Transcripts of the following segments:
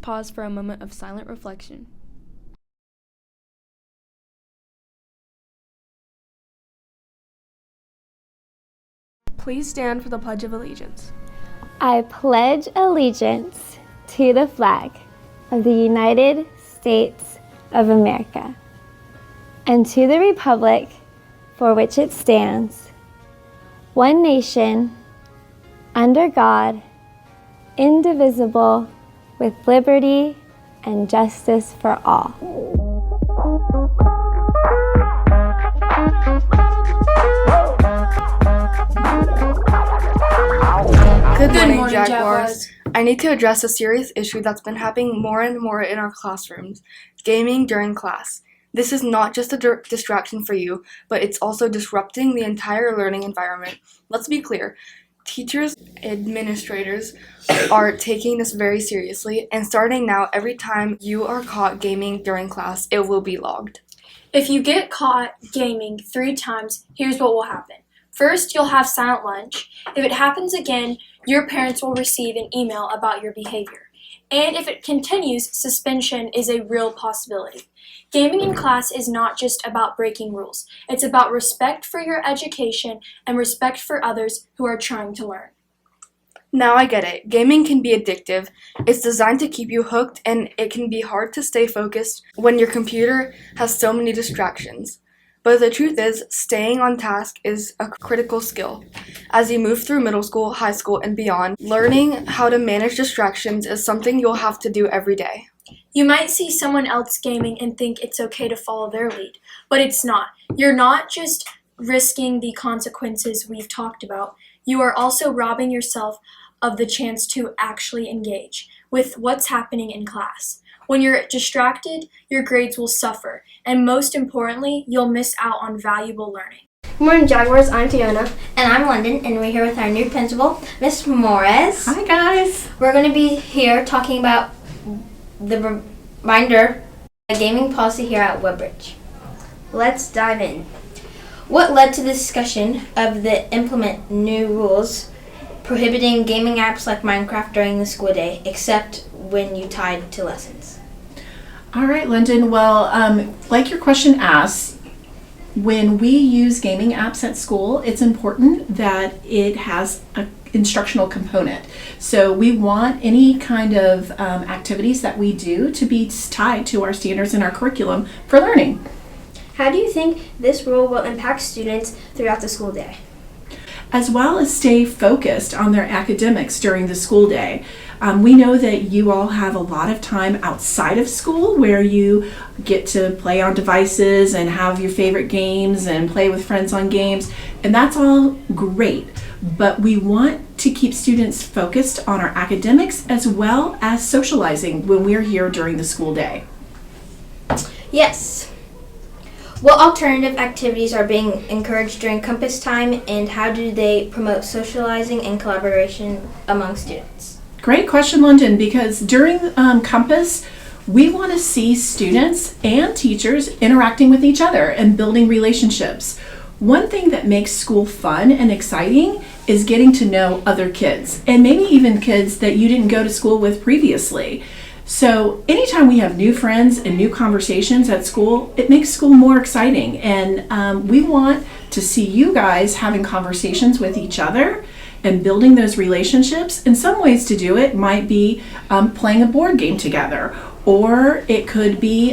pause for a moment of silent reflection. Please stand for the Pledge of Allegiance. I pledge allegiance to the flag of the United States of America and to the republic for which it stands, one nation, under God, indivisible, with liberty and justice for all. Good morning, Jaguars. I need to address a serious issue that's been happening more and more in our classrooms: gaming during class. This is not just a distraction for you, but it's also disrupting the entire learning environment. Let's be clear. Teachers, administrators are taking this very seriously, and starting now, every time you are caught gaming during class, it will be logged. If you get caught gaming 3 times, here's what will happen. First, you'll have silent lunch. If it happens again, your parents will receive an email about your behavior. And if it continues, suspension is a real possibility. Gaming in class is not just about breaking rules. It's about respect for your education and respect for others who are trying to learn. Now I get it. Gaming can be addictive. It's designed to keep you hooked, and it can be hard to stay focused when your computer has so many distractions. But the truth is, staying on task is a critical skill. As you move through middle school, high school, and beyond, learning how to manage distractions is something you'll have to do every day. You might see someone else gaming and think it's okay to follow their lead, but it's not. You're not just risking the consequences we've talked about. You are also robbing yourself of the chance to actually engage with what's happening in class. When you're distracted, your grades will suffer, and most importantly, you'll miss out on valuable learning. Good morning, Jaguars. I'm Fiona. And I'm London, and we're here with our new principal, Miss Morris. Hi, guys. We're going to be here talking about the reminder of gaming policy here at Woodbridge. Let's dive in. What led to the discussion of the implement new rules prohibiting gaming apps like Minecraft during the school day, except when you tied to lessons? All right, Lyndon. Well, like your question asks, when we use gaming apps at school, it's important that it has an instructional component. So we want any kind of activities that we do to be tied to our standards and our curriculum for learning. How do you think this rule will impact students throughout the school day? As well as stay focused on their academics during the school day. We know that you all have a lot of time outside of school where you get to play on devices and have your favorite games and play with friends on games, and that's all great. But we want to keep students focused on our academics as well as socializing when we're here during the school day. Yes. What alternative activities are being encouraged during Compass time, and how do they promote socializing and collaboration among students? Great question, London, because during Compass, we want to see students and teachers interacting with each other and building relationships. One thing that makes school fun and exciting is getting to know other kids, and maybe even kids that you didn't go to school with previously. So anytime we have new friends and new conversations at school, it makes school more exciting. And we want to see you guys having conversations with each other and building those relationships. And some ways to do it might be playing a board game together, or it could be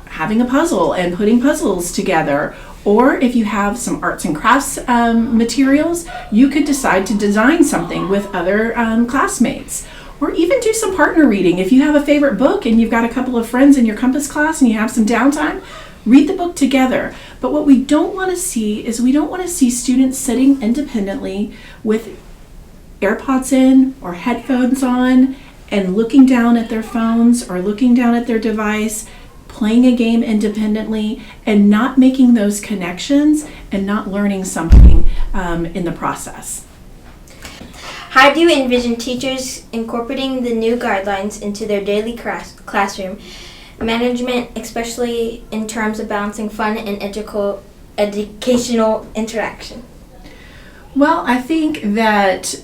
having a puzzle and putting puzzles together. Or if you have some arts and crafts materials, you could decide to design something with other classmates. Or even do some partner reading. If you have a favorite book and you've got a couple of friends in your Compass class and you have some downtime, read the book together. But what we don't want to see is we don't want to see students sitting independently with AirPods in or headphones on and looking down at their phones or looking down at their device, playing a game independently and not making those connections and not learning something in the process. How do you envision teachers incorporating the new guidelines into their daily classroom management, especially in terms of balancing fun and educational interaction? Well, I think that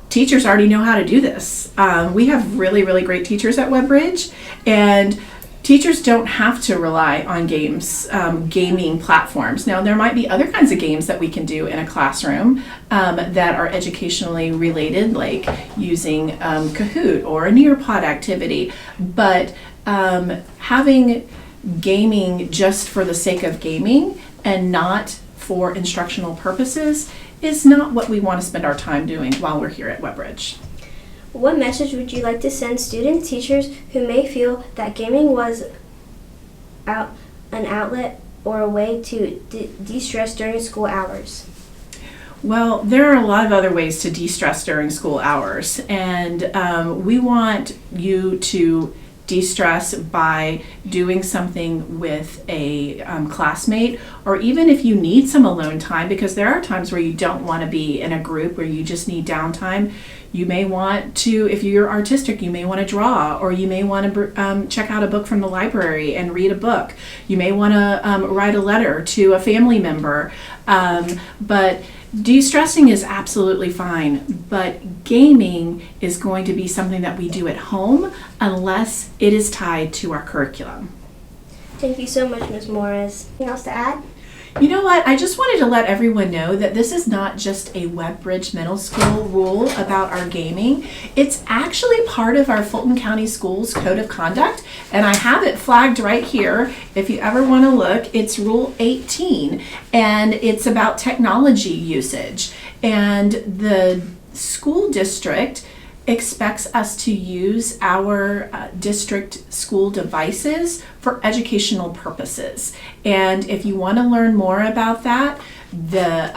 teachers already know how to do this. We have really, really great teachers at Webbridge, and teachers don't have to rely on gaming platforms. Now, there might be other kinds of games that we can do in a classroom that are educationally related, like using Kahoot or a Nearpod activity, but having gaming just for the sake of gaming and not for instructional purposes is not what we want to spend our time doing while we're here at Webbridge. What message would you like to send student teachers who may feel that gaming was an outlet or a way to de-stress during school hours? Well, there are a lot of other ways to de-stress during school hours, and we want you to de-stress by doing something with a classmate, or even if you need some alone time, because there are times where you don't want to be in a group, where you just need downtime. You may want to, if you're artistic, you may want to draw, or you may want to check out a book from the library and read a book. You may want to write a letter to a family member. But de-stressing is absolutely fine, but gaming is going to be something that we do at home unless it is tied to our curriculum. Thank you so much, Ms. Morris. Anything else to add? You know what? I just wanted to let everyone know that this is not just a Webbridge Middle School rule about our gaming. It's actually part of our Fulton County Schools Code of Conduct, and I have it flagged right here. If you ever want to look, it's Rule 18, and it's about technology usage. And the school district expects us to use our district school devices for educational purposes. And if you want to learn more about that, the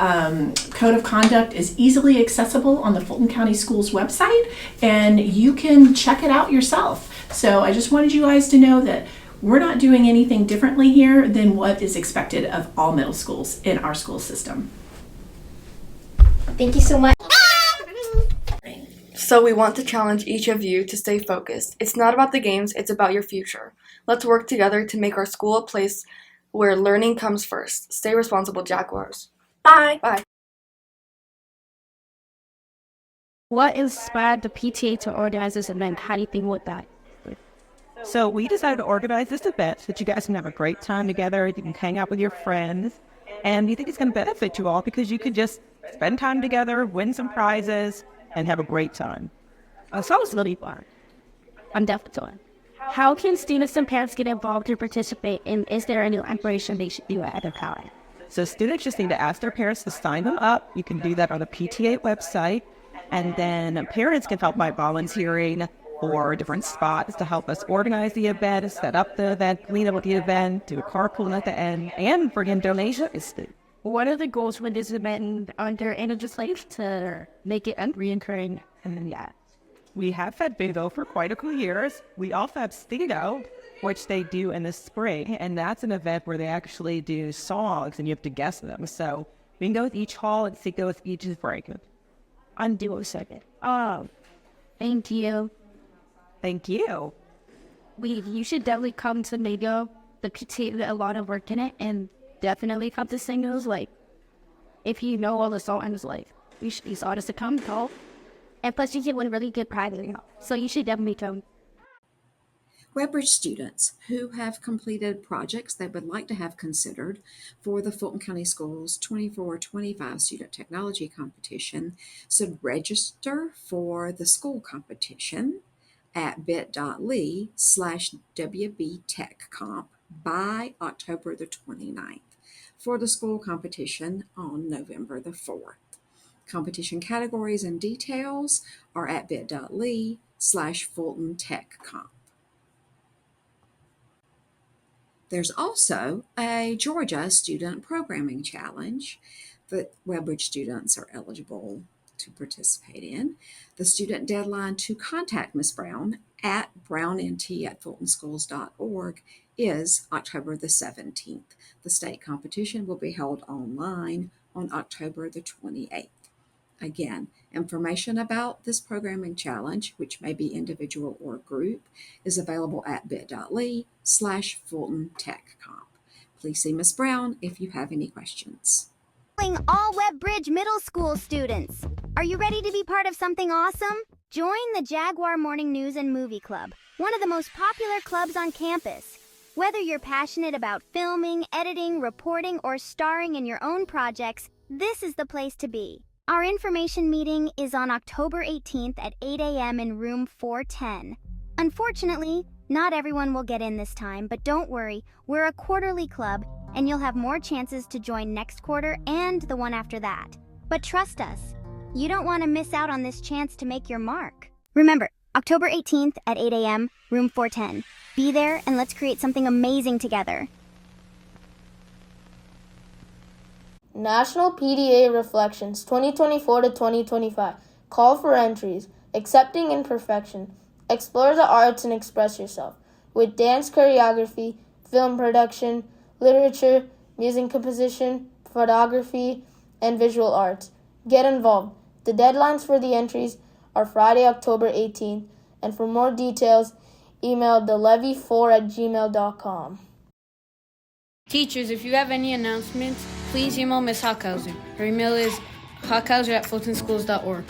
Code of Conduct is easily accessible on the Fulton County Schools website, and you can check it out yourself. So I just wanted you guys to know that we're not doing anything differently here than what is expected of all middle schools in our school system. Thank you so much. So we want to challenge each of you to stay focused. It's not about the games, it's about your future. Let's work together to make our school a place where learning comes first. Stay responsible, Jaguars. Bye. Bye. What inspired the PTA to organize this event? How do you think with that? So we decided to organize this event so that you guys can have a great time together. You can hang out with your friends, and we think it's going to benefit you all because you could just spend time together, win some prizes, and have a great time. Sounds really fun. I'm definitely doing. How can students and parents get involved to participate, and is there any operation they should do at the time? So students just need to ask their parents to sign them up. You can do that on the PTA website, and then parents can help by volunteering for different spots to help us organize the event, set up the event, clean up the event, do a carpool at the end, and bring in donations. What are the goals with this event? Are there any legislation to make it reoccurring? And then, we have had bingo for quite a few years. We also have Stingo, which they do in the spring, and that's an event where they actually do songs and you have to guess them. So bingo with each hall and Stingo with each spring. I'm doing second. Thank you. Thank you. You should definitely come to Bingo. The PTA did a lot of work in it, and definitely come to singles. Like, if you know all the songs, like, you should these artists to come, go. And plus, you can win really good prizes. So you should definitely come. Webbridge students who have completed projects they would like to have considered for the Fulton County Schools 24-25 Student Technology Competition should register for the school competition at bit.ly/WBTechComp by October the 29th for the school competition on November the 4th. Competition categories and details are at bit.ly/FultonTechComp. There's also a Georgia Student Programming Challenge that Webbridge students are eligible to participate in. The student deadline to contact Ms. Brown at brownnt@fultonschools.org is October the 17th. The state competition will be held online on October the 28th. Again, information about this programming challenge, which may be individual or group, is available at bit.ly/FultonTechComp. Please see Ms. Brown if you have any questions. calling all Webbridge Middle School students. Are you ready to be part of something awesome? Join the Jaguar Morning News and Movie Club, one of the most popular clubs on campus. Whether you're passionate about filming, editing, reporting, or starring in your own projects, this is the place to be. Our information meeting is on October 18th at 8 a.m. in room 410. Unfortunately, not everyone will get in this time, but don't worry, we're a quarterly club, and you'll have more chances to join next quarter and the one after that. But trust us, you don't want to miss out on this chance to make your mark. Remember, October 18th at 8 a.m., room 410. Be there and let's create something amazing together. National PDA Reflections 2024 to 2025. Call for entries. Accepting imperfection. Explore the arts and express yourself. With dance choreography, film production, literature, music composition, photography, and visual arts. Get involved. The deadlines for the entries are Friday, October 18th, and for more details, email thelevy4@gmail.com. Teachers, if you have any announcements, please email Ms. Hockhauser. Her email is hockhauser@fultonschools.org.